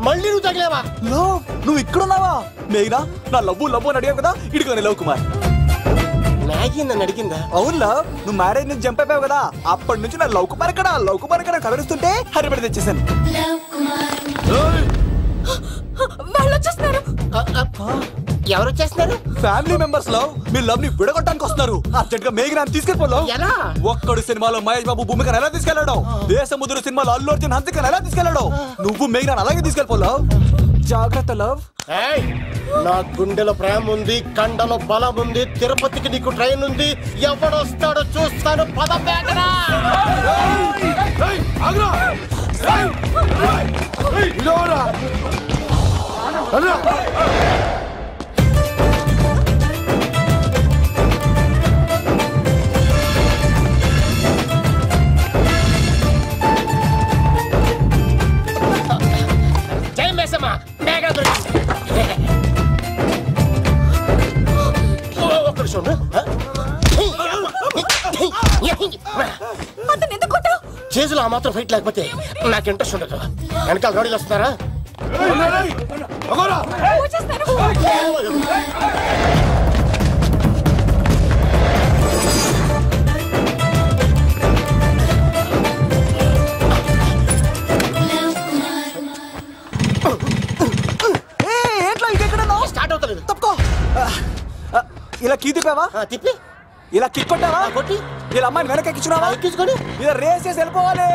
మళ్ళీ నువ్వు తగిలేవా? నువ్వు ఇక్కడున్నావా? మేఘనా నా లవ్వు అని అడిగావు కదా, ఇడుకోని లవ్ కుమార్. మ్యాగీ నన్ను అడిగిందా? అవును లవ్, నువ్వు మ్యారేజ్ నుంచి జంప్ అయిపోయావు కదా, అప్పటి నుంచి నా లవ్ కుమార్ ఇక్కడ కలరిస్తుంటే హరిపడి తెచ్చేసాను. ఎవరు వచ్చేస్తున్నారు? Family members love. మీ లవ్ ని విడగొట్టడానికి వస్తున్నారు. అర్జెంట్ గా మేఘనాన్ని తీసుకెళ్ళిపోలేవు. ఎలా? ఒక్కడు సినిమాలో మహేష్ బాబు భూమికను ఎలా తీసుకెళ్ళాడు, దేశముద్రు సినిమాలో అల్లు అర్జున్ హన్సికను ఎలా తీసుకెళ్ళాడు, నువ్వు మేఘనాన్ని అలాగే తీసుకెళ్ళిపోలేవు. జాగ్రత్త లవ్. నా గుండెలో ప్రేమ ఉంది, కండలో బలం ఉంది, తిరుపతికి నీకు ట్రైన్ ఉంది, ఎవడొస్తాడో చూస్తాను. పద మేఘనా. జై మేసమ్మ, మేఘనా దొరికింది. ఒక్క నిమిషం. చేతులు ఆ మాత్రం ఫైట్ లేకపోతే నాకు ఇంట్రెస్ట్ ఉండదు. వెనకాల గాడీలు వస్తున్నారా? స్టార్ట్ అవుతలేదు. తప్పుకో. ఇలా కీ తిప్పావా? తిప్పి ఇలా కిక్ కొట్టావా? కొట్టి ఇలా అమ్మాయిని వెనక ఎక్కించున్నావా? ఎక్కించుకొని ఇలా రేస్ చేసి వెళ్ళిపోవాలి.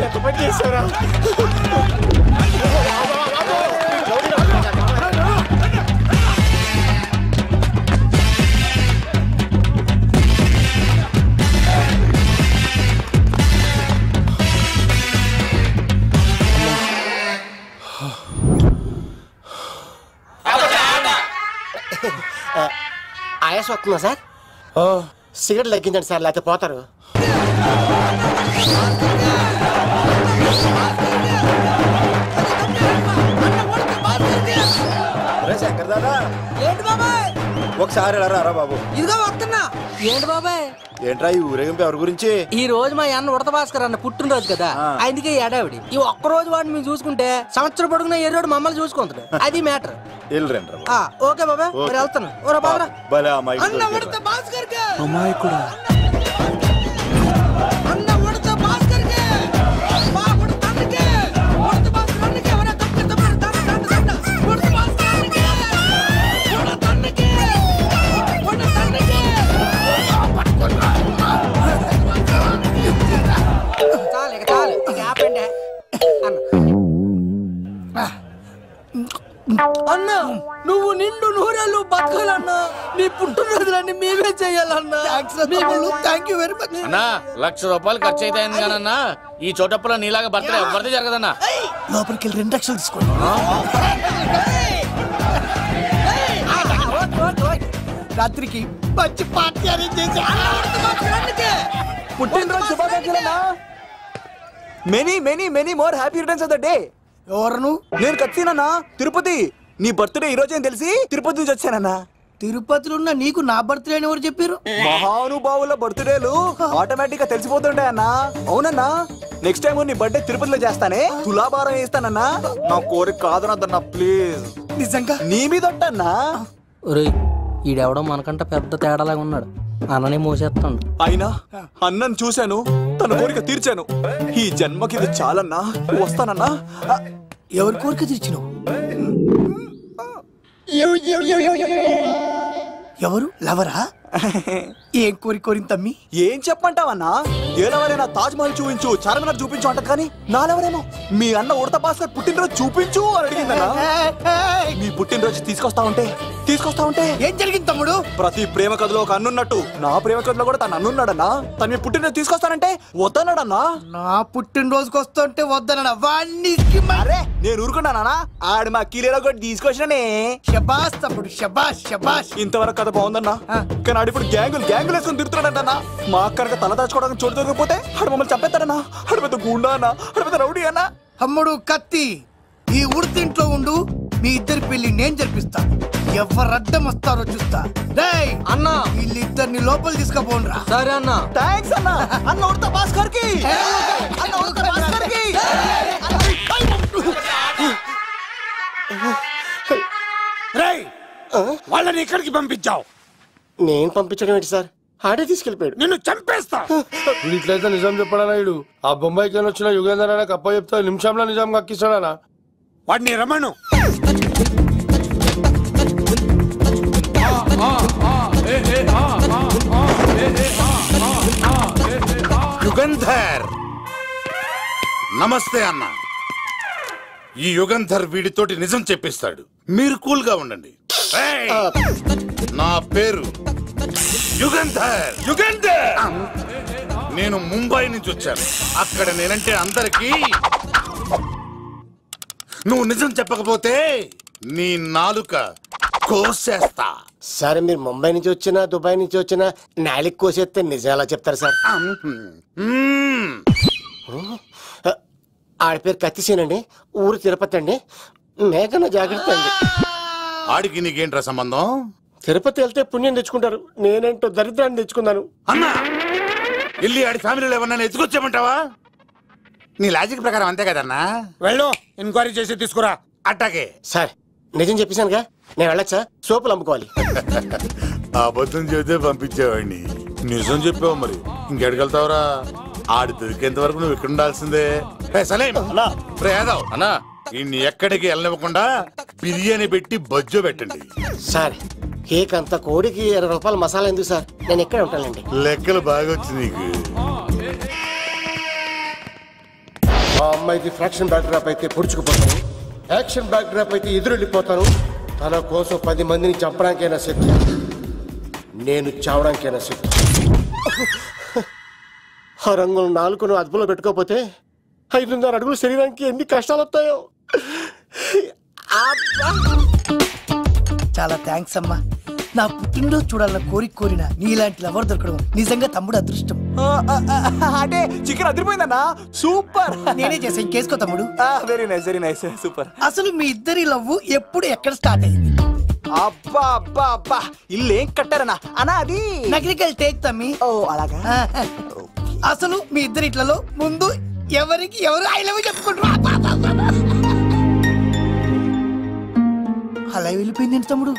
ఎంత పని చేశారా? ఆయాస వస్తుందా సార్? సిగరెట్ లెక్కించండి సార్, లేకపోతే పోతారు. శంకర్ దాదా, ఏంటి బాబాయ్? ఒకసారి రా బాబు. ఇదిగో వస్తున్నా. ఏంటి బాబాయ్? ఏంట్రా ఈ ఊరేగింపు ఎవరి గురించి? ఈ రోజు మా అన్న ఉడత భాస్కర్ అన్న పుట్టినరోజు కదా, అందుకే ఏడావిడి. ఈ ఒక్క రోజు వాడిని మేము చూసుకుంటే సంవత్సరం పొడుగున ఏరోడు మమ్మల్ని చూసుకుంటాడు. అది మ్యాటర్. ఓకే బాబాయ్, మరి వెళ్తాను. అన్న ఉడత భాస్కర్ అమ్మాయి కూడా అన్నా, నువ్వు నిండు నూరేళ్ళు బతకాలన్నా. నీ పుట్టినరోజులన్నీ మేమే చెయ్యాలన్నా. థ్యాంక్ యూ వెరీ మచ్ అన్నా. 1,00,000 రూపాయలు ఖర్చు అయితే అయింది కానన్నా, ఈ చోటప్పులో నీలాగా బర్త్డే ఎవరిది జరగదన్నా. లోపలికి వెళ్ళి 2 లక్షలు తీసుకోండి. రాత్రికి మంచి పార్టీ అరేంజ్ చేసి పుట్టినరోజు శుభాకాంక్షలన్నా. Many many many more happy returns of the day. ఎవరు? నేను కత్తినన్నా, తిరుపతి. నీ బర్త్డే ఈ రోజే తెలిసి తిరుపతి నుంచి వచ్చానన్నా. తిరుపతిలో ఉన్న నీకు నా బర్త్డే అని ఎవరు చెప్పారు? మహానుభావుల బర్త్డేలు ఆటోమేటిక్ గా తెలిసిపోతుంటాయన్నా. అవునన్నా, నెక్స్ట్ టైం నీ బర్త్డే తిరుపతిలో చేస్తానే, తులాభారం వేస్తానన్నా. నా కోరిక కాదనద్దన్నా ప్లీజ్. నిజంగా నీ మీద అన్నా. ఈడెవడో మనకంట పెద్ద తేడాలాగా ఉన్నాడు. అన్ననే మోసేస్తాడు. అయినా అన్నను చూశాను, తన కోరిక తీర్చాను. ఈ జన్మకి ఇది చాలన్నా, వస్తానన్నా. ఎవరి కోరిక తీర్చినావు? ఎవరు? లవరా? ఏం కోరికోరింది తమ్మి? ఏం చెప్పంటావన్నా? ఏలవరైనా తాజ్ మహల్ చూపించు, చార్మినార్ చూపించు అంట, కానీ నాలెవరేమో మీ అన్న ఉడత భాస్కర్ పుట్టినరోజు చూపించు అని అడిగిందన్నా. మీ పుట్టినరోజు తీసుకొస్తా ఉంటే ఏం జరిగింది తమ్ముడు? ప్రతి ప్రేమ కథలో ఒక అన్నున్నట్టు నా ప్రేమ కథలో కూడా తను అన్నున్నాడన్నా. తను మీ పుట్టినరోజు తీసుకొస్తానంటే వద్దన్నాడన్నా. నా పుట్టినరోజుకి వస్తుంటే వద్దన్నా వాణ్ణి. అరే నేను ఊరుకున్నానా? ఆడు మా కీలేలో కూడా తీసుకొచ్చిననే. శబాష్ తమ్ముడు, శబాష్ శబాష్. ఇంతవరకు కథ బాగుందన్నా, కానీ ఆడు ఇప్పుడు గ్యాంగులు వేసుకొని తిరుగుతున్నాడన్నా. మా అక్కడికి తల దాచుకోవడానికి చోటు దొరికిపోతే ఆడు మమ్మల్ని చంపేస్తాడన్నా. ఆడు పెద్ద గుండా అన్నా, ఆడు పెద్ద రౌడీ అన్నా. తమ్ముడు కత్తి, ఈ ఉడితింట్లో ఉండు. మీ ఇద్దరి పెళ్లి నేను జరిపిస్తా. ఎవరు అడ్డం వస్తారో చూస్తా. డేయ్ అన్న వీళ్ళిద్దరిని లోపల తీసుకుపోండ్రా. సరే అన్న. థ్యాంక్స్ అన్న. అన్న ఉడత భాస్కర్ కి, అన్న ఉడత భాస్కర్ కి. వాళ్ళని ఎక్కడికి పంపించావు? నేను పంపించడం ఏంటి సార్, ఆడే తీసుకెళ్ళిపోయాడు. నిన్ను చంపేస్తా. ఇట్లయితే నిజం చెప్పడానా ఇడు? ఆ బొంబాయికి వచ్చిన యుగేందర్ అనే కప్ప చెప్తా నిమిషంలో నిజం కక్కిస్తాడా? వాడిని రమణు. యుగంధర్ నమస్తే అన్న. ఈ యుగంధర్ వీడితోటి నిజం చెప్పిస్తాడు. మీరు కూల్ గా ఉండండి. నా పేరు యుగంధర్. యుగంధర్ నేను ముంబై నుంచి వచ్చాను. అక్కడ నేనంటే అందరికీ. నువ్వు నిజం చెప్పకపోతే నీ నాలుక కోసేస్తా. సరే మీరు ముంబై నుంచి వచ్చినా దుబాయ్ నుంచి వచ్చినా నాలిక్ కోసేస్తే నిజం ఎలా చెప్తారు సార్? ఆడి పేరు కత్తిసేనండి, ఊరు తిరుపతి అండి. మేఘన జాగ్రత్త అండి. ఆడికి నీకేంట్రా సంబంధం? తిరుపతి వెళ్తే పుణ్యం తెచ్చుకుంటారు, నేనేంటో దరిద్రాన్ని తెచ్చుకున్నాను. అన్నా వెళ్ళి ఆడి ఫ్యామిలీలో ఎవరన్నా ఎత్తుకొచ్చామంటావా? నీ లాజిక్ ప్రకారం అంతే కదన్నా. వెళ్ళు, ఎంక్వైరీ చేసి తీసుకురా. అట్టాగే సార్ నిజం చెప్పేశానుగా, నేను వెళ్ళొచ్చా? సోపులు అమ్ముకోవాలి. అబద్ధం చెబితే పంపించేవాడిని, నిజం చెప్పావు మరి ఇంకెడగలుగుతావురా? ఆడి దొరికేంత వరకు నువ్వు ఇక్కడ ఉండాల్సిందే. యాదవ్ అన్నా ఇన్ని ఎక్కడికి వెళ్ళనివ్వకుండా బిర్యానీ పెట్టి బజ్జో పెట్టండి. సార్ కేక్ అంత కోడికి 20 రూపాయలు మసాలా ఎందుకు సార్, నేను ఎక్కడ ఉంటానండి. లెక్కలు బాగా వచ్చి నీకు. మా అమ్మాయికి ఫ్రాక్షన్ బ్యాక్ డ్రాప్ అయితే పొడుచుకుపోతాను, యాక్షన్ బ్యాక్ డ్రాప్ అయితే ఎదురెళ్ళిపోతాను. తన కోసం 10 మందిని చంపడానికైనా సిద్ధం, నేను చావడానికైనా సిద్ధం. ఆ రంగులు 4 అదుపులో పెట్టుకోకపోతే 5.5 అడుగుల శరీరానికి ఎన్ని కష్టాలు వస్తాయో. చాలా థ్యాంక్స్ అమ్మా. నా పుట్టినరోజు చూడాలన్న కోరిన నీలాంటి లవర్ దొరకడం నిజంగా తమ్ముడు అదృష్టం. అంటే చికెన్ అదిరిపోయిందన్నా, సూపర్. నేనే చేసా, ఇంకేసుకో తమ్ముడు. Very nice, very nice, super. అసలు మీ ఇద్దరి లవ్ ఎప్పుడు ఎక్కడ స్టార్ట్ అయింది? అబ్బా అబ్బా అబ్బా, ఇల్లు ఏం కట్టారన్నా అన్నా? అది నగరికల్ టేక్ తమ్మి. ఓ అలాగా. అసలు మీ ఇద్దరి ఇట్లలో ముందు ఎవరికి ఎవరు ఐ లవ్ చెప్పుకుంటారు? అలా వెళ్ళిపోయింది తమ్ముడు.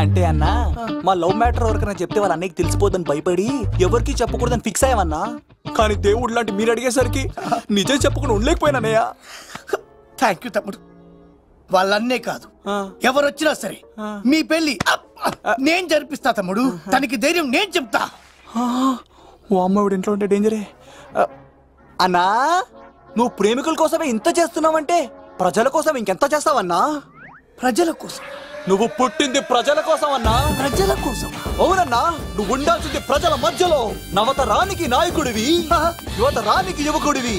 అంటే అన్నా మా లవ్ మ్యాటర్ ఎవరికైనా చెప్తే వాళ్ళ అన్నయ్యకి తెలిసిపోద్దని భయపడి ఎవరికి చెప్పకూడదని ఫిక్స్ అయ్యామన్నా. కానీ దేవుడు లాంటి మీరు అడిగేసరికి నిజం చెప్పకుండా ఉండలేకపోయినానయ్య. థ్యాంక్ యూ తమ్ముడు. వాళ్ళన్నే కాదు, ఎవరొచ్చినా సరే మీ పెళ్లి నేను జరిపిస్తా తమ్ముడు. తనకి ధైర్యం నేను చెప్తా. ఓ అమ్మాయిడు ఇంట్లో ఉంటే డేంజరే. అన్నా నువ్వు ప్రేమికుల కోసమే ఇంత చేస్తున్నావంటే ప్రజల కోసం ఇంకెంత చేస్తావన్నా? ప్రజల కోసం. నువ్వు పుట్టింది ప్రజల కోసం అన్నా. ప్రజల కోసం? అవునన్నా, నువ్వు ఉండాల్సింది ప్రజల మధ్యలో. నవతరానికి నాయకుడివి, యువతరానికి యువకుడివి,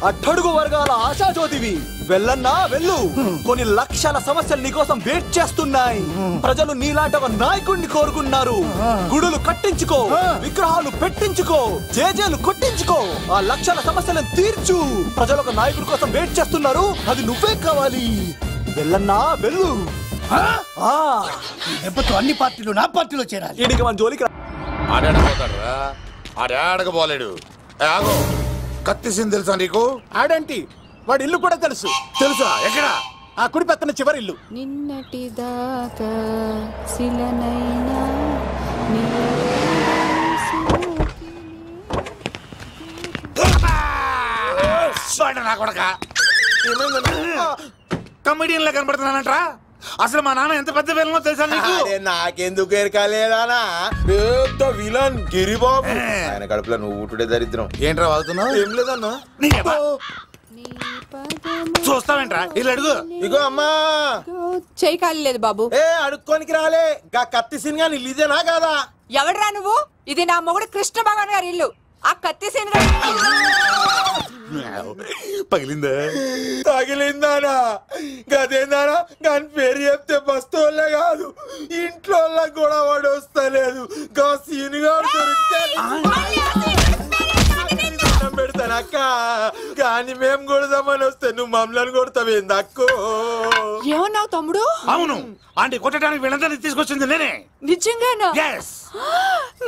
అట్టడుగు వర్గాల ఆశాజ్యోతివి. వెళ్ళన్నా వెళ్ళు, కొన్ని లక్షల సమస్యలు నీకోసం వెయిట్ చేస్తున్నాయి. ప్రజలు నీలాంటి ఒక నాయకుడిని కోరుకున్నారు. గుడులు కట్టించుకో, విగ్రహాలు పెట్టించుకో, జేజేలు కొట్టించుకో, ఆ లక్షల సమస్యలను తీర్చు. ప్రజలు ఒక నాయకుడి కోసం వెయిట్ చేస్తున్నారు, అది నువ్వే కావాలి. వెళ్ళన్నా వెళ్ళు. దెబ్బతో అన్ని పార్టీలు నా పార్టీలో చేరాలి. ఈడికి మన జోలికి ఆడాడపోతాడు, ఆడాడకపోలేడు. ఆగో, కత్తిసింది తెలుసా నీకు? ఆడంటి వాడి ఇల్లు కూడా తెలుసు. తెలుసా? ఎక్కడ? ఆ కుడి పక్కన చివరి ఇల్లు. నిన్నటి దాకా శిలనైనా కమెడియన్ లా కనబడుతున్నానంట్రా. అసలు మా నాన్న ఎంత పెద్ద విలనో తెలుసా నీకు? నాకెందుకు ఎరకాలేదానా? పెద్ద విలన్ గిరిబాబు. ఆయన కడుపులో నువ్వు ఊటుడే దరిద్రం. ఏంట్రా వాడుతున్నావు? ఏం లేదన్నా. చూస్తావేంట్రా? ఇల్లు అడుగు. ఇగో అమ్మా, చేయి ఖాళీ లేదు బాబు. అడుక్కోనికి రాలే. గా కత్తి సినిమా ఇల్లు ఇదేనా కాదా? ఎవడరా నువ్వు? ఇది నా మొగుడు కృష్ణ భగవాన్ గారి ఇల్లు. ఆ కత్తి సీన్ పగిలిందా? తగిలిందానా? గదేందానా? దాని పేరు చెప్తే బస్తోళ్ళే కాదు, ఇంట్లో కూడా వాడు వస్తలేదు. గా సీనుగా దొరికితే దండం పెడతాను అక్క, కానీ మేము కొడదామని వస్తే నువ్వు మమ్మల్ని కొడతావేంది అక్కో? ఏమన్నావు తమ్ముడు? అవును, ఆంటీ కొట్టడానికి వీళ్ళందరినీ తీసుకొచ్చింది నేనే. నిజంగానా?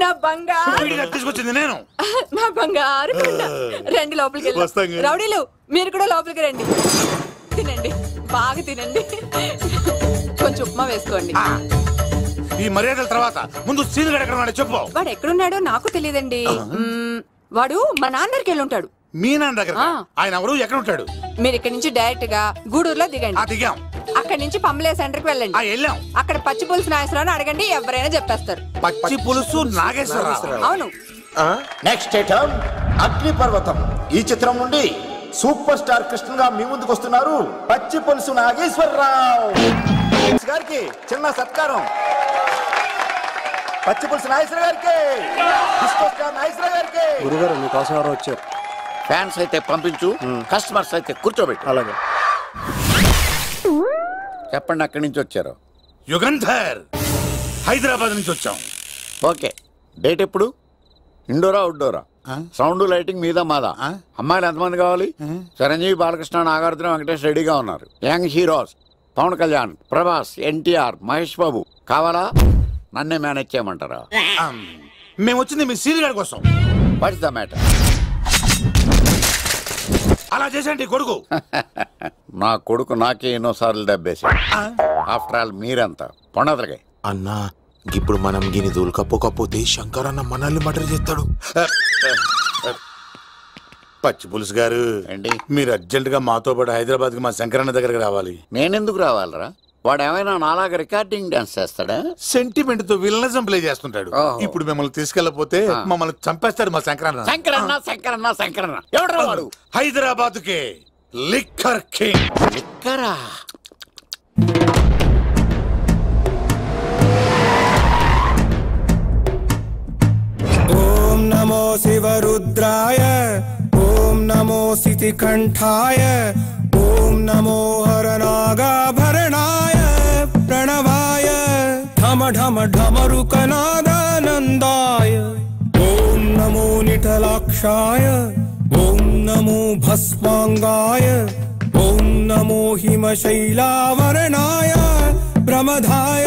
నా బంగారు తీసుకొచ్చింది నేను. నా బంగారు రండి లోపలికి వెళ్ళి. రౌడీలు మీరు కూడా లోపలికి రండి. తినండి, బాగా తినండి. కొంచెం ఉప్మా వేసుకోండి. ఈ మర్యాదల తర్వాత ముందు సీన్ ఎక్కడ ఉన్నాడో చెప్పు. వాడు ఎక్కడున్నాడో నాకు తెలియదండి. వాడు మా నాన్నకి వెళ్ళి ఉంటాడు. మీ నాన్న దగ్గర? ఆయన ఎవరు, ఎక్కడ ఉంటాడు? మీరు ఇక్కడ నుంచి డైరెక్ట్ గా గూడూరులో దిగండి. దిగాం. అక్కడ నుంచి పంబలే సెంటర్ కి వెళ్ళండి. వెళ్ళాం. అక్కడ పచ్చి పులుసు నాగేశ్వరరావు అడగండి, ఎవరైనా చెప్పేస్తారు. పచ్చి పులుసు నాగేశ్వరరావు? అవును. నెక్స్ట్ ఐటమ్ అగ్నిపర్వతం. ఈ చిత్రం నుండి సూపర్ స్టార్ కృష్ణగా మీ ముందుకు వస్తున్నారు పచ్చి పులుసు నాగేశ్వరరావు గారికి చిన్న సత్కారం. పచ్చి పులుసు నాగేశ్వర గారికి, సూపర్ స్టార్ నాగేశ్వర గారికి. గురుగారు మీకోసం ఎవరు వచ్చారు? ఫ్యాన్స్ అయితే పంపించు, కస్టమర్స్ అయితే కూర్చోబెట్టు. అలాగే. చెప్పండి, అక్కడి నుంచి వచ్చారు? యుగంధర్, హైదరాబాద్ నుంచి వచ్చాం. ఓకే, డేట్ ఎప్పుడు? ఇండోరా అవుట్డోరా? సౌండ్ లైటింగ్ మీద మాదా? అమ్మాయిలు ఎంతమంది కావాలి? చిరంజీవి, బాలకృష్ణ, నాగార్జున, వెంకటేష్ రెడీగా ఉన్నారు. యంగ్ హీరోస్ పవన్ కళ్యాణ్, ప్రభాస్, ఎన్టీఆర్, మహేష్ బాబు కావాలా? నన్నే మేనేజ్ చేయమంటారా? మేము వచ్చింది మీ సీన్ గారి కోసం. What's the matter? అలా చేసేంటి కొడుకు? నా కొడుకు నాకే ఎన్నోసార్లు దెబ్బేసి. ఆఫ్టర్ ఆల్ మీరంతా పొండదలకే. అన్నా, ఇప్పుడు మనం గిని దూలకపోతే శంకర్ అన్న మనల్ని మర్డర్ చేస్తాడు. పచ్చి పులుసు గారు, మీరు అర్జెంట్ గా మాతో పాటు హైదరాబాద్ కి మా శంకరన్న దగ్గరకు రావాలి. నేనెందుకు రావాలరా? వాడు ఏమైనా నాలాగా రికార్డింగ్ డాన్స్ చేస్తాడా? సెంటిమెంట్ తో విలనిజం ప్లే చేస్తుంటాడు. ఇప్పుడు మిమ్మల్ని తీసుకెళ్లపోతే మమ్మల్ని చంపేస్తాడు మా శంకరన్న. శంకరన్న శంకరన్న శంకరన్న ఎవడరా వాడు? హైదరాబాద్ కే లిక్కర్ కింగ్. లిక్కరా? ఓం నమో శివరుద్రాయ, ఓం నమో సితికంఠాయ, ఓం నమో హరనాగాభరణాయ ప్రణవాయ ఢమ ఢమ ఢమరుకనాదానందాయ, ఓం నమో నిఠలాక్షాయ, ఓం నమో భస్మాంగాయ, ఓం నమో హిమశైలావరణాయ ప్రమదాయ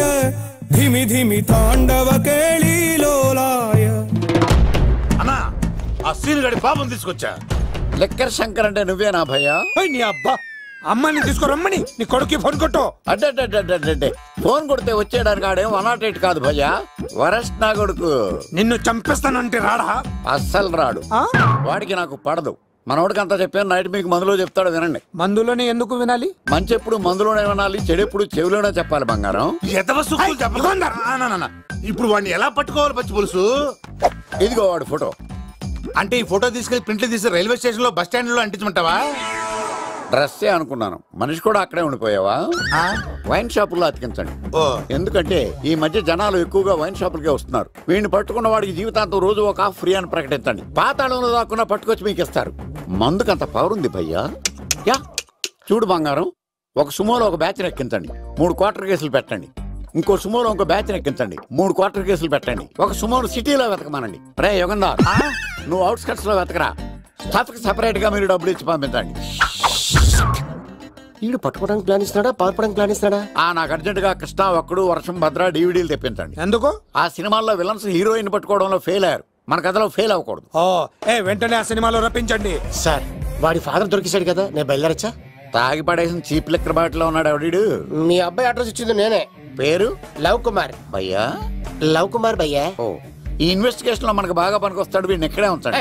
ధిమి ధిమి తాండవ కేళీలోలాయ. అన్నా, ఆ సీన్ గడి పాపం తీసుకొచ్చా. లిక్కర్ శంకర్ అంటే నువ్వేనా భయ్యా? నీ అబ్బా, అమ్మాయిని తీసుకురమ్మని నీ కొడుకు ఫోన్ కొట్టు. అడ్డే ఫోన్ కొడితే వచ్చేయడానికి ఆడేం 108 కాదు భయ్యా, వరస్ట్ నా కొడుకు. నిన్ను చంపేస్తానంటే రాడా? అస్సలు రాడు. వాడికి నాకు పడదు. మనోడికి అంతా చెప్పాను, నైట్ మీకు మందులో చెప్తాడు వినండి. మందులోనే ఎందుకు వినాలి? మంచి ఎప్పుడు మందులోనే వినాలి, చెడు ఎప్పుడు చెవిలోనే చెప్పాలి బంగారం. ఇప్పుడు వాడిని ఎలా పట్టుకోవాలి పచ్చి పులుసు? ఇదిగో వాడు ఫోటో. అంటే ఈ ఫోటో తీసుకెళ్లి ప్రింట్లు తీసి రైల్వే స్టేషన్ లో బస్ స్టాండ్ లో అంటించమంటావా? డ్రెస్సే అనుకున్నాను, మనిషి కూడా అక్కడే ఉండిపోయావా? వైన్ షాపుల్లో అతికించండి. ఎందుకంటే ఈ మధ్య జనాలు ఎక్కువగా వైన్ షాపులకే వస్తున్నారు. వీడిని పట్టుకున్న వాడికి జీవితాంతం రోజు ఒక ఆఫ్ ఫ్రీ అని ప్రకటించండి. పాతాళంలో దాక్కున్నా పట్టుకొచ్చి మీకు ఇస్తారు. మందుకంత పవర్ ఉంది భయ్యా. యా చూడు బంగారం, ఒక సుమోలో ఒక బ్యాచ్ ఎక్కించండి, 3 క్వార్టర్ కేసులు పెట్టండి. ఇంకో సుమోలో ఇంకో బ్యాచ్ ఎక్కించండి, 3 క్వార్టర్ కేసులు పెట్టండి. ఒక సుమోను సిటీలో వెతకమానండి. రే యుగంధర్, నువ్వు అవుట్స్కట్స్ లో వెతకరా. స్టాఫ్కి సెపరేట్ గా మీరు డబ్బులు ఇచ్చి పంపించండి. వీడు పట్టుకోవడానికి ప్లాన్ ఇస్తున్నాడా, పాల్పడానికి ప్లాన్ ఇస్తున్నాడా? నాకు అర్జెంట్ గా కృష్ణ, ఒక్కడు, వర్షం, భద్ర డివిడీలు తెప్పించండి. ఎందుకు? ఆ సినిమాల్లో విలన్స్ హీరోయిన్ పట్టుకోవడంలో ఫెయిల్ అయ్యారు, మన కథలో ఫెయిల్ అవ్వకూడదు. వెంటనే ఆ సినిమాలో రప్పించండి. సార్, వాడి ఫాదర్ దొరికేశాడు కదా, నేను బయలుదేరచ్చా? తాగి పడేసిన చీప్ లిక్కర్ బాటిల్ లో ఉన్నాడు ఎవడీడు? మీ అబ్బాయి అడ్రస్ ఇచ్చింది నేనే. పేరు? లవ్ కుమార్ భయ్యా. లవ్ కుమార్ భయ్యా. ఈ ఇన్వెస్టిగేషన్ లో మనకు బాగా పనికొస్తాడు, వీడిని ఎక్కడే ఉంచండి.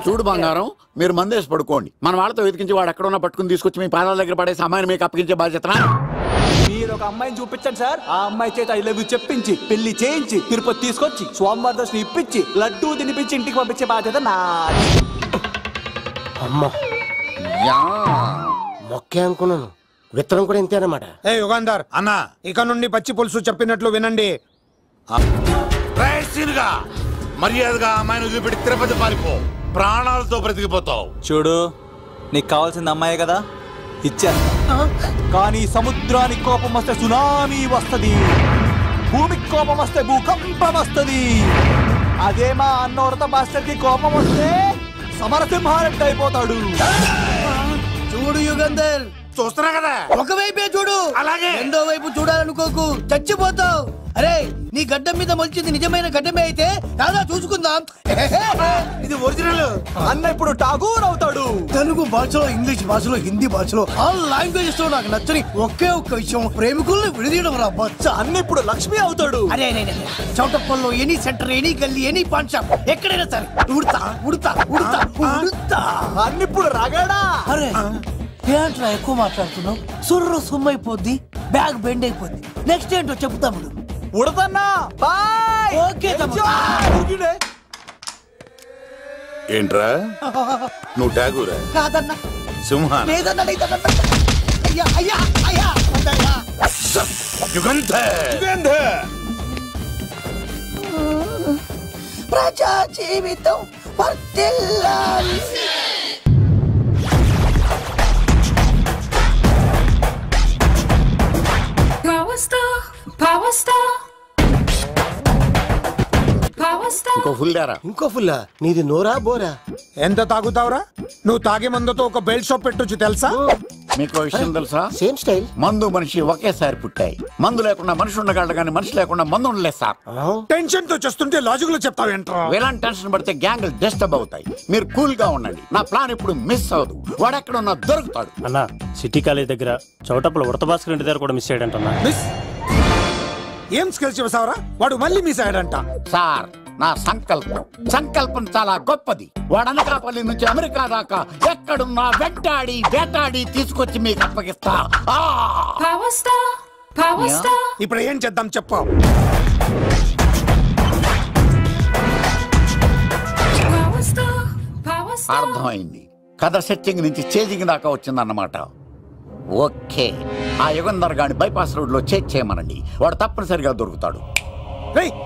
చూడు బంగారం, మీరు మందేసి పడుకోండి. మన వాళ్ళతో వెతికించి వాడు ఎక్కడ ఉన్నా పట్టుకుని తీసుకొచ్చి మీ పాదాల దగ్గర పడేసి అమ్మాయిని మీకు అప్పగించే బాధ్యత. మీరు ఒక అమ్మాయిని చూపించండి సార్. ఆ అమ్మాయి చేత ఐ లవ్ యూ చెప్పించి పెళ్లి చేయించి తిరుపతి తీసుకొచ్చి స్వామివారి దర్శనం ఇప్పించి లడ్డూ తినిపించి ఇంటికి పంపించే బాధ్యత నాది. అమ్మా మొక్కే అనుకున్నాను, విత్తనం కూడా ఇంతే అన్నమాట. యుగంధర్ అన్నా, ఇక నుండి పచ్చి పులుసు చెప్పినట్లు వినండి. మర్యాదగా అమ్మాయిని వదిలిపెట్టి తిరుపతి పారిపో, ప్రాణాలతో బ్రతికిపోతావు. చూడు, నీకు కావాల్సింది అమ్మాయే కదా, ఇచ్చాను. కానీ సముద్రానికి కోపం వస్తే సునామీ వస్తది, భూమికి కోపం వస్తే భూకంపం వస్తది. అదే మా అన్నవరత మాస్టర్ కి కోపం వస్తే సమరసింహారెడ్డి అయిపోతాడు. చూడు యుగంధర్, చూస్తున్నా కదా, ఒకవైపే చూడు, అలాగే రెండో వైపు చూడాలనుకోకు, చచ్చిపోతావు. అరే నీ గడ్డం మీద మొలిచింది నిజమైన గడ్డమే అయితే రాదా చూసుకుందాం. ఇది ఒరిజినల్. అన్న ఇప్పుడు ఠాగూర్ అవుతాడు. తెలుగు భాషలో, ఇంగ్లీష్ భాషలో, హిందీ భాషలో ఆల్ లాంగ్వేజెస్ లో నాకు నచ్చని ఒకే ఒక్క విషయం, ప్రేమికుల్ని విడదీయడం రా బచ్చ. అన్న ఇప్పుడు లక్ష్మి అవుతాడు. అరే చౌటప్పల్లో ఎనీ సెంటర్, ఎనీ గల్లీ, ఎనీ పాన్ షాప్ ఎక్కడైనా సరే ఉడతా ఉడతా ఉడతా ఉడతా. అన్న ఇప్పుడు రాగాడా. అరే ఏంట్రా ఎక్కువ మాట్లాడుతున్నావు? సుర్రు సుమ్మైపోద్ది, బ్యాగ్ బెండ్ అయిపోద్ది. నెక్స్ట్ ఏంటో చెప్పు తమ్ముడు. ఉడతన్నా బాయ్. ఓకే తమ్ముడు. ఏంట్రా నువ్వు ఠాగూరా? కాదన్నా, సింహాన్? లేదన్నా, లేదన్నా. అయ్యా అయ్యా అయ్యా వద్దయ్యా. యుగంధర్. ప్రజా జీవితం వర్ధిల్లాలి. ఇంకో ఫుల్ దారా. ఇంకో ఫుల్లా? నీది నోరా బోరా? ఎంత తాగుతావురా? నువ్వు తాగే మందుతో ఒక బెల్ట్ షాప్ పెట్టొచ్చు తెలుసా? మీకు విషయం తెలుసా? Same style. మందు మనిషి ఒకేసారి పుట్టాయి. మందు లేకుండా మనిషి ఉండగలడు కానీ మనిషి లేకుండా మందు ఉండలేదు సార్. టెన్షన్ తో చేస్తుంటే లాజిక్ లో చెప్తావేంట్రా? ఎలాంటి టెన్షన్ పడితే గ్యాంగ్లు డిస్టర్బ్ అవుతాయి. మీరు కూల్ గా ఉండండి. నా ప్లాన్ ఇప్పుడు మిస్ అవ్వదు. వాడెక్కడ ఉన్నా దొరుకుతాడు. అన్న సిటీ కాలేజ్ దగ్గర చౌటప్పుల ఉడత భాస్కర్ ఇంటి దగ్గర కూడా మిస్ అయ్యాడంట. మిస్ ఏం స్కిల్స్ చూసావరా? వాడు మళ్ళీ మిస్ అయ్యాడంట. సార్ నా సంకల్పం చాలా గొప్పది. వాడు అనకాపల్లి నుంచి అమెరికా దాకా ఎక్కడున్నా వెంటాడి వేటాడి తీసుకొచ్చి మీకు అప్పగిస్తా. ఇప్పుడు ఏం చేద్దాం చెప్పు. అర్థమైంది. కథ సెట్టింగ్ నుంచి చేజింగ్ దాకా వచ్చిందన్నమాట. ఓకే, ఆ యుగంధర్ గాని బైపాస్ రోడ్ లో చేజ్ చేయమనండి. వాడు తప్పనిసరిగా దొరుకుతాడు.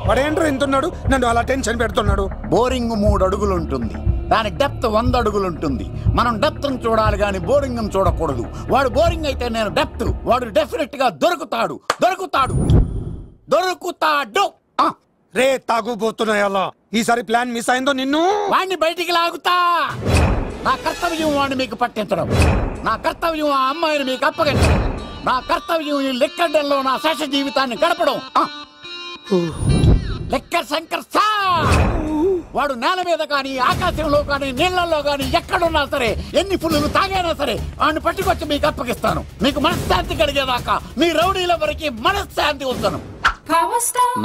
వాడేంట్రా ఎంతున్నాడు? నన్ను అలా టెన్షన్ పెడుతున్నాడు. బోరింగ్ 3 అడుగులు ఉంటుంది, దాని డెప్త్ 100 అడుగులు ఉంటుంది. మనం డెప్త్ చూడాలి గాని బోరింగ్ చూడకూడదు. వాడు బోరింగ్ అయితే నేను డెప్త్. వాడు డెఫినెట్ గా దొరుకుతాడు. రే తాగుబోతున్నాయా? ఈసారి ప్లాన్ మిస్ అయిందో నిన్ను వాడిని బయటికి లాగుతా. నా కర్తవ్యం వాడిని మీకు పట్టించడం. నా కర్తవ్యం ఆ అమ్మాయిని మీకు అప్పగించడం. నా కర్తవ్యం ఈ లెక్కడ్డల్లో నా శేష జీవితాన్ని గడపడం. లెక్క శంకర్ సార్ వాడు నేల మీద కానీ ఆకాశంలో కానీ నీళ్లలో కానీ ఎక్కడున్నా సరే, ఎన్ని ఫుల్లు తాగైనా సరే వాడిని పట్టుకొచ్చి మీకు అప్పగిస్తాను. మీకు మనశ్శాంతి కలిగేదాకా మీ రౌడీల వరకు మనశ్శాంతి వస్తాను.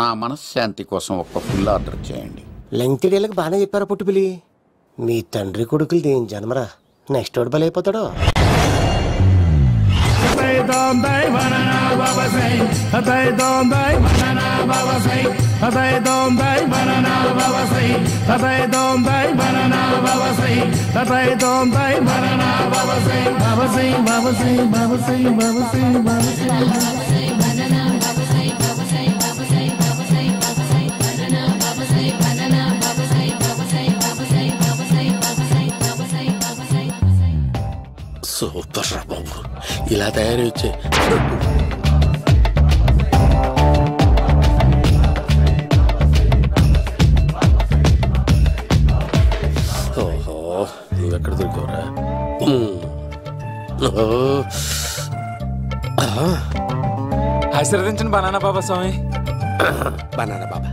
నా మనశ్శాంతి కోసం ఒక్క ఫుల్ ఆర్డర్ చేయండి. లెంగ్తీడేళ్ళకి బాగానే చెప్పారా పుట్టుపిలి? మీ తండ్రి కొడుకులు దేని జన్మరా? నెక్స్ట్ వాడు బలైపోతాడో. సూపర్ రా బాబు, ఇలా తయారీ వచ్చే. ఓహో, నువ్వెక్కడ దొరికావురా? ఆశీర్వదించండి బనానా బాబా స్వామి. బనానా బాబా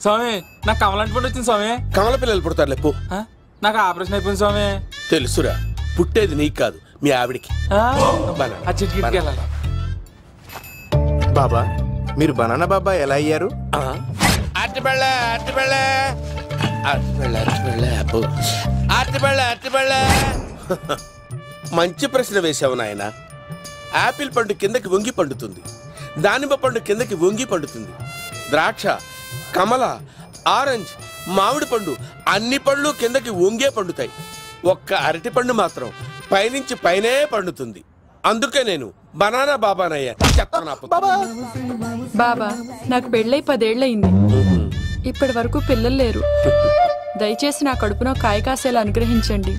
స్వామి, నాకు కమలాంటి పుట్టి వచ్చింది స్వామి. కమల పిల్లలు పుడతారు లేపు. నాకు ఆపరేషన్ అయిపోయింది స్వామి. తెలుసురా, పుట్టేది నీకు కాదు మీ ఆవిడికి. బాబా, మీరు బనానా బాబా ఎలా అయ్యారు? మంచి ప్రశ్న వేశావు నాయన. ఆపిల్ పండు కిందకి వంగి పండుతుంది, దానిమ్మ పండు కిందకి వంగి పండుతుంది, ద్రాక్ష, కమల, ఆరెంజ్, మామిడి పండు అన్ని పండ్లు కిందకి వంగే పండుతాయి. ఒక్క అరటి పండు మాత్రం పైనుంచి పైనే పండుతుంది. అందుకే నేను బనానా బాబానయ్యా. బాబా, నాకు పెళ్ళై 10 ఏళ్ళయింది. ఇప్పటి వరకు పిల్లలు లేరు. దయచేసి నా కడుపునో కాయ కాసేలా అనుగ్రహించండి.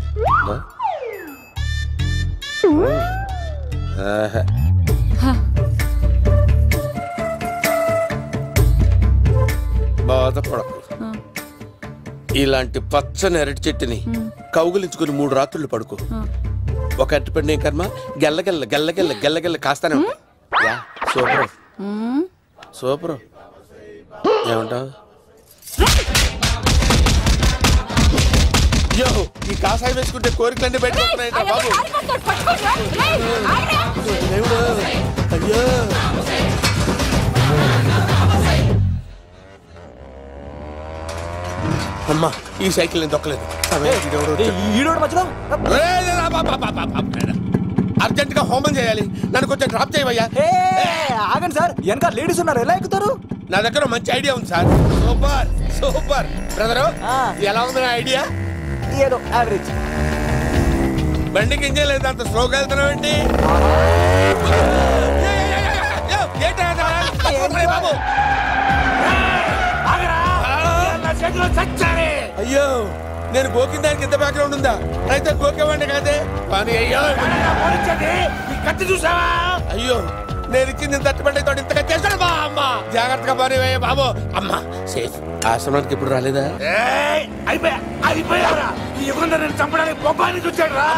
బాధపడకు. ఇలాంటి పచ్చని అరటి చెట్టుని కౌగులించుకుని 3 రాత్రులు పడుకో. ఒక అరటి పండు ఏం కర్మ గెల్లగెల్ల గెల్లగెల్ల గెల్లగెల్ల కాస్తానే ఉంటాయి. Yeah super super. ఏమంటావు? అయ్యో ఈ కాసాయి వేసుకుంటే కోరికలన్నీ బయటకు వస్తున్నాయంట బాబు. దేవుడు అయ్యో. అమ్మా ఈ సైకిల్ నేను దొక్కలేదు. అర్జెంట్ గా హోమం చేయాలి. నన్ను కొంచెం డ్రాప్ చేయవయ్యా. ఆగండి సార్, వెనక లేడీస్ ఉన్నారు, ఎలా ఎక్కుతారు? నా దగ్గర మంచి ఐడియా ఉంది సార్. Super super brother. ఎలా ఉంది నా ఐడియా? ఏదో యావరేజ్. బండికి ఇంజన్ లేదు, అంత స్లోగా వెళ్తున్నావు ఏంటి? బాబు అయ్యో నేను గోకిన దానికి ఇంత బ్యాక్గ్రౌండ్ ఉందా? అయితే గోకేవాడిని కాదే. కానీ అయ్యో కత్తి చూసావా? అయ్యో నేను ఇచ్చింది తట్టుబడి తోటి ఇంతగా చేశాడు బా అమ్మ. జాగ్రత్తగా పని బాబు. అమ్మ సేఫ్. ఆశ్రమానికి ఇప్పుడు రాలేదా? చంపడానికి బొమ్మాయిని చూచాడు రా.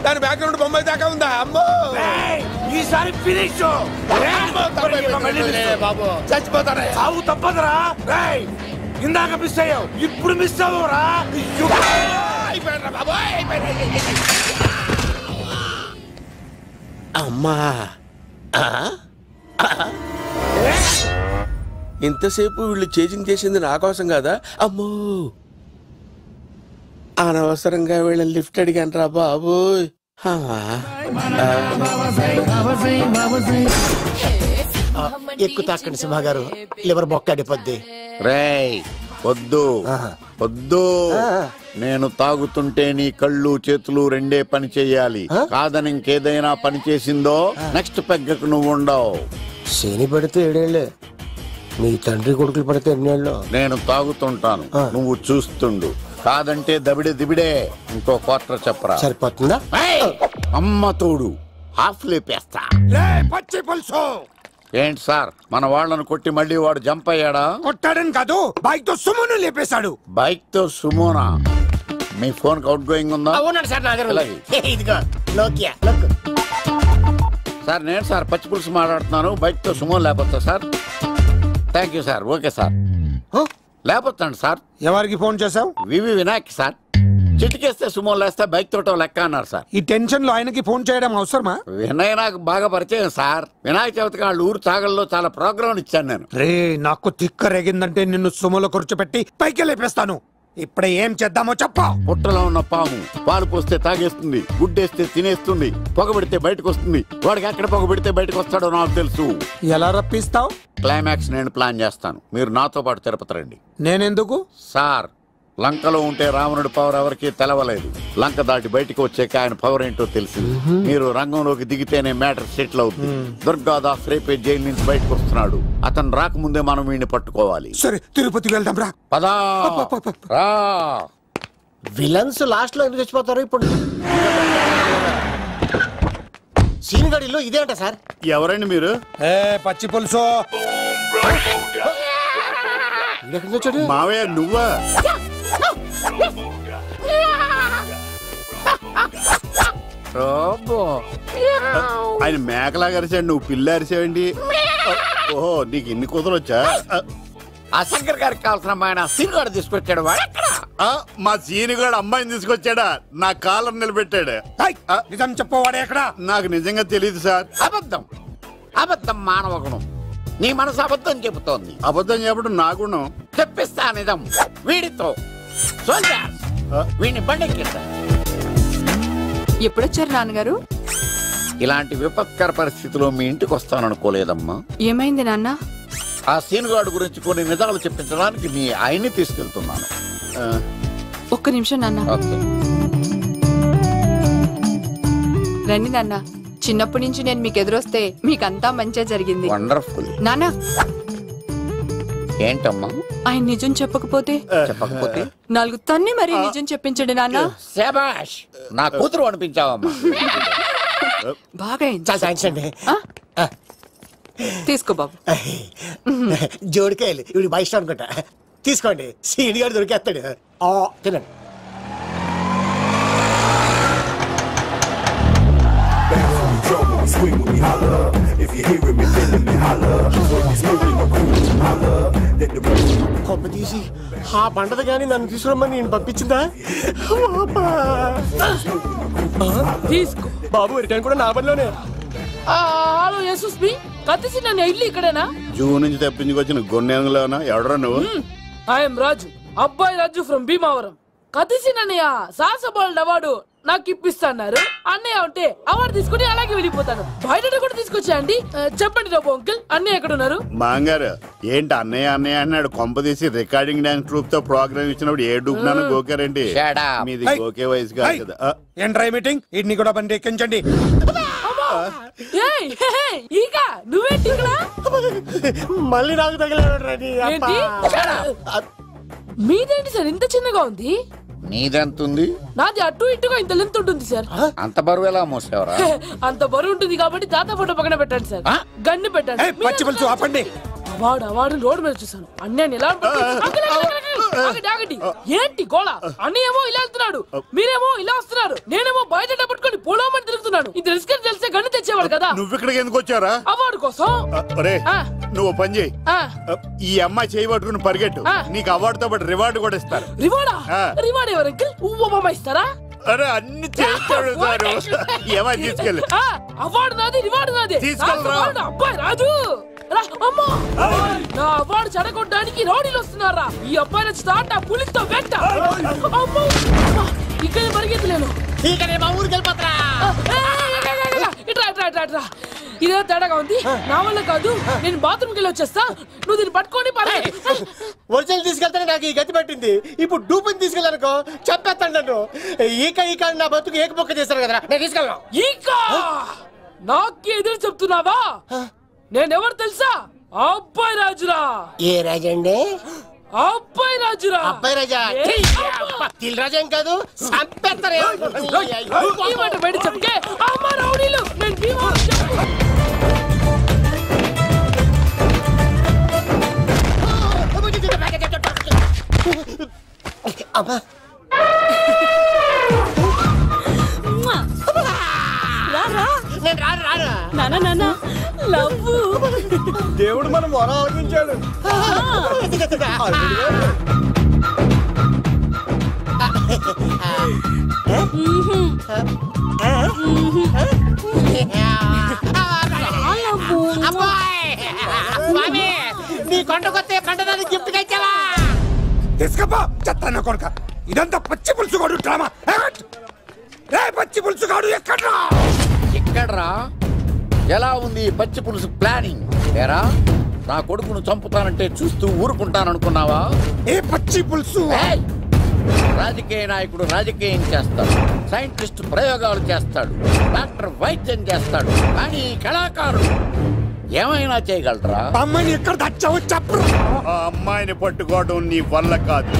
దాని బ్యాక్గ్రౌండ్ బొమ్మాయి దాకా ఉందా? అమ్మో ఈసారి ఫినిష్ బాబు చచ్చిపోతానే. సాగు తప్పదురా. ఇందాక మిస్ అయ్యావు, ఇప్పుడు మిస్ అవ్వరా. అమ్మా ఇంతసేపు వీళ్ళు చేజింగ్ చేసింది నా కోసం కాదా? అమ్మో అనవసరంగా వీళ్ళని లిఫ్ట్ అడిగాను రా బాబు. ఎక్కువ తాకండి సింహ గారు, లివర్ బొక్కడిపోద్ది. రేయ్ వద్దు వద్దు, నేను తాగుతుంటే నీ కళ్ళు చేతులు రెండే పని చెయ్యాలి. కాదని ఇంకేదైనా పని చేసిందో నెక్స్ట్ పెగ్గకు నువ్వు ఉండవు. శని పడితే 7 ఏళ్ళే, మీ తండ్రి కొడుకులు పడితే 8 ఏళ్ళు. నేను తాగుతుంటాను, నువ్వు చూస్తుండు. కాదంటే దబిడే దిబిడే. ఇంకో క్వార్టర్ చెప్పరా? సరిపోతుందా? అమ్మ తోడు హాఫ్ లేపేస్తా. పచ్చి పులుసు. ఏంటి సార్, మన వాళ్ళను కొట్టి మళ్ళీ వాడు జంప్ అయ్యాడా? కొట్టాడని కాదు, బైక్ తో సుమోను లేపేశాడు. బైక్ తో సుమోనా? మీ ఫోన్ అవుట్ గోయింగ్ ఉందా? సార్ నేను సార్ పచ్చి పులుసు మాట్లాడుతున్నాను. బైక్ తో సుమో లేకపోతా sir? Thank you sir. Okay sir, లేకపోతాను సార్. ఎవరికి ఫోన్ చేసావు? VV Vinayak sir. చిటికేస్తే సుమో లేస్తే బైక్ తోటో లెక్క అన్నారు సార్. ఈ టెన్షన్ లో ఆయనకి ఫోన్ చేయడం అవసరమా? వినయ్ నాకు బాగా పరిచయం సార్. వినాయక చవితికి వాళ్ళ ఊరు చాగల్లో చాలా ప్రోగ్రాం ఇచ్చాను నేను. రే నాకు తిక్క రేగిందంటే నిన్ను సుమోలో కూర్చోపెట్టి పైకి లేపేస్తాను. ఇప్పుడే ఏం చేద్దామో చెప్పా. పుట్టలో ఉన్న పాము పాలు పోస్తే తాగేస్తుంది, గుడ్డేస్తే తినేస్తుంది, పొగబెడితే బయటకు వస్తుంది. వాడికి ఎక్కడ పొగబెడితే బయటకు వస్తాడో నాకు తెలుసు. ఎలా రప్పిస్తావు? క్లైమాక్స్ నేను ప్లాన్ చేస్తాను, మీరు నాతో పాటు తిరుపతి రండి. నేనెందుకు? సార్ లంకలో ఉంటే రావణుడి పవర్ ఎవరికి తెలవలేదు. లంక దాటి బయటికి వచ్చాక ఆయన పవర్ ఏంటో తెలిసింది. మీరు రంగంలోకి దిగితేనే మ్యాటర్ సెటిల్ అవుతుంది. దుర్గాదాస్ రేపే జైలు నుంచి బయటకు వస్తున్నాడు. అతను రాకముందే మనం వీడిని పట్టుకోవాలి. సరే తిరుపతికి వెళ్దాం రా. పదా రా. విలన్స్ లాస్ట్ లో ఎందుకు చచ్చిపోతారు? ఇప్పుడు సీనిగడిలో ఇదే అంట సార్. ఎవరండి మీరు? పచ్చి పులుసు. మావయ్య నువ్వా? ఆయన మేకలాగా అరిచాడు, నువ్వు పిల్ల అరిచావండి. ఓహో నీకు ఇన్ని కూతురు వచ్చా? ఆ శంకర్ గారికి కావాల్సిన అమ్మాయి సీనుగాడు తీసుకొచ్చాడు. మా సీనుగాడు అమ్మాయిని తీసుకొచ్చాడా? నా కాలర్ నిలబెట్టాడు. నిజం చెప్పవాడే ఎక్కడ? నాకు నిజంగా తెలియదు సార్. అబద్ధం అబద్ధం మానవ గుణం. నీ మనసు అబద్ధం చెబుతోంది. అబద్ధం చెప్పడం నా గుణం. చెప్పిస్తా నిజం. వీడితో వీడిని బండెక్కిస్తా. ఎప్పుడొచ్చారు నాన్నగారు? ఇలాంటి విపత్కర పరిస్థితిలో మీ ఇంటికి వస్తాననుకోలేదమ్మా. ఏమైంది నాన్న? ఆ సీనుగాడు గురించి కొన్ని నిజాలు చెప్పించడానికి మీ ఆయన్ని తీసుకెళ్తున్నాను. ఒక్క నిమిషం నాన్న. రండి నాన్న. చిన్నప్పటి నుంచి నేను మీకు ఎదురొస్తే మీకంతా మంచిగా జరిగింది. వండర్ఫుల్. నాన్న ఏంటమ్మా? ఆయన నిజం చెప్పకపోతే 4 తన్ని మరీ నిజం చెప్పించండి నాన్న. శభాష్, నా కూతురు అనిపించావమ్మా. బాగా తీసుకో బాబు. జోడికాయలు ఇవి బాగా ఇష్టం అనుకుంటా. తీసుకోండి సీని గారు దొరికేస్తాడు తినండి. కొమ్మ తీసి ఆ పంటది కానీ నన్ను తీసుకురమ్మని నేను పంపించిందా? తీసుకో బాబు రిటర్న్ కూడా నా పనిలోనే. హలో యశస్వి కత్తిసి నన్ను ఇల్లు ఇక్కడేనా? జూ నుంచి తప్పించుకొచ్చిన గొన్నెంగులోనా? ఎవడరా నువ్వు? ఐఎమ్ రాజు, అబ్బాయి రాజు ఫ్రమ్ భీమావరం. కత్తిసి నన్నయ్య సాహసబాలుడు అవార్డు నాకు ఇప్పిస్తాన్నారు. అన్నయ్య ఉంటే అవార్డు తీసుకుని అలాగే వెళ్ళిపోతాను. బయట కూడా తీసుకొచ్చాయండి. చెప్పండి రాబు అంకుల్, అన్నయ్య ఎక్కడ ఉన్నారు? మాంగారు ఏంటి అన్నయ్య అన్నయ్య అన్నాడు? కొంప తీసి రికార్డింగ్ డాన్స్ ట్రూప్ తో ప్రోగ్రామ్ ఇచ్చినప్పుడు ఏ డూబ్నాను గోకారండి? మీది గోకే వయసు కాదు కదా. ఏంట్రై మీటింగ్? ఇడ్ని కూడా బండి ఎక్కించండి. ఈక నువ్వేంటి ఇక్కడ? మళ్ళీ నాకు తగిలాడు. మీదేంటి సార్ ఇంత చిన్నగా ఉంది? నీదెంతుంది? నాది అటు ఇటుగా ఇంత లెంత్ ఉంటుంది సార్. అంత బరువు ఎలా మోసేవరా? అంత బరువు ఉంటుంది కాబట్టి తాత ఫోటో పక్కన పెట్టండి సార్. గన్ను పెట్టండి. వాడు రోడ్డు మీద చూసాను. అన్నయ్య ఎలా ఏంటి గోళ? అన్నయ్యేమో ఇలా వెళ్తున్నాడు, మీరేమో ఇలా వస్తున్నారు, నేనేమో బయట పట్టుకొని పొలమని తిరుగుతున్నాను. ఇది రిస్క్ అని తెలిస్తే గన్ను తెచ్చేవాడు కదా. నువ్వు ఇక్కడికి ఎందుకు వచ్చారా? అవార్డు కోసం. నువ్వు పని చేయి, ఈ అమ్మాయి చేయి పట్టుకుని పరిగెట్టు, నీకు అవార్డుతో పాటు రివార్డు కూడా ఇస్తారు. రివార్డా? రివార్డ్ ఎవరు అంకిల్? ఉవ్వమ్మ ఇస్తారా? అరే అన్ని చేస్తాడు సార్. ఏమని తీసుకెళ్ళి అవార్డు నాది, రివార్డు నాది. తీసుకెళ్ళరా అబ్బాయి రాజు. నా అవార్డు చెడగొట్టడానికి రౌడీలు వస్తున్నారా? ఈ అబ్బాయి నచ్చి తాట పులితో వెంట. ఇక్కడ పరిగెత్తలేను. ఇదే తేడాగా ఉంది. నా వల్ల కాదు, నేను బాత్రూమ్కి వెళ్ళి వచ్చేస్తా. నువ్వు దీన్ని పట్టుకొని ఒరిజినల్ తీసుకెళ్తానే నాకు ఈ గతి పట్టింది. ఇప్పుడు డూపుని తీసుకెళ్ళానుకో చెప్పేస్తాను నన్ను. ఈక నా బతుకు ఏకపొక్క చేశారు కదా, నేను తీసుకెళ్ళను. ఈక నాకే ఎదురు చెప్తున్నావా? నేనెవరు తెలుసా? అబ్బాయి రాజురా. ఏ రాజండి? అబ్బాయి రాజురా. అబ్బాయి రాజా? తిల్ రాజా ఏం కాదు, సంపేస్తారు. ఈ మాట బయట చెప్తే అమ్మ రౌడీలు నేను భీమావరం చెప్పు. అమ్మా దేవుడు మనం వరం ఆలోచించాడు. నీ కొండకొస్తే కంటదాన్ని గిఫ్ట్ ఇచ్చావా? తీసుకపో చెత్త కొడుక. ఇదంతా పచ్చి పులుసుగాడు డ్రామా. పచ్చి పులుసుగాడు ఎక్కడ్రా? ఎక్కడ్రా? ఎలా ఉంది పచ్చి పులుసు ప్లానింగ్? ఏరా నా కొడుకును చంపుతానంటే చూస్తూ ఊరుకుంటాననుకున్నావా? ఏ పచ్చి పులుసు? రాజకీయ నాయకుడు రాజకీయం చేస్తాడు, సైంటిస్ట్ ప్రయోగాలు చేస్తాడు, డాక్టర్ వైద్యం చేస్తాడు, కానీ కళాకారుడు ఏమైనా చేయగలరా? అమ్మాయిని ఎక్కడ తెచ్చావో చెప్పు. ఆ అమ్మాయిని పట్టుకోవడం నీ వల్ల కాదు.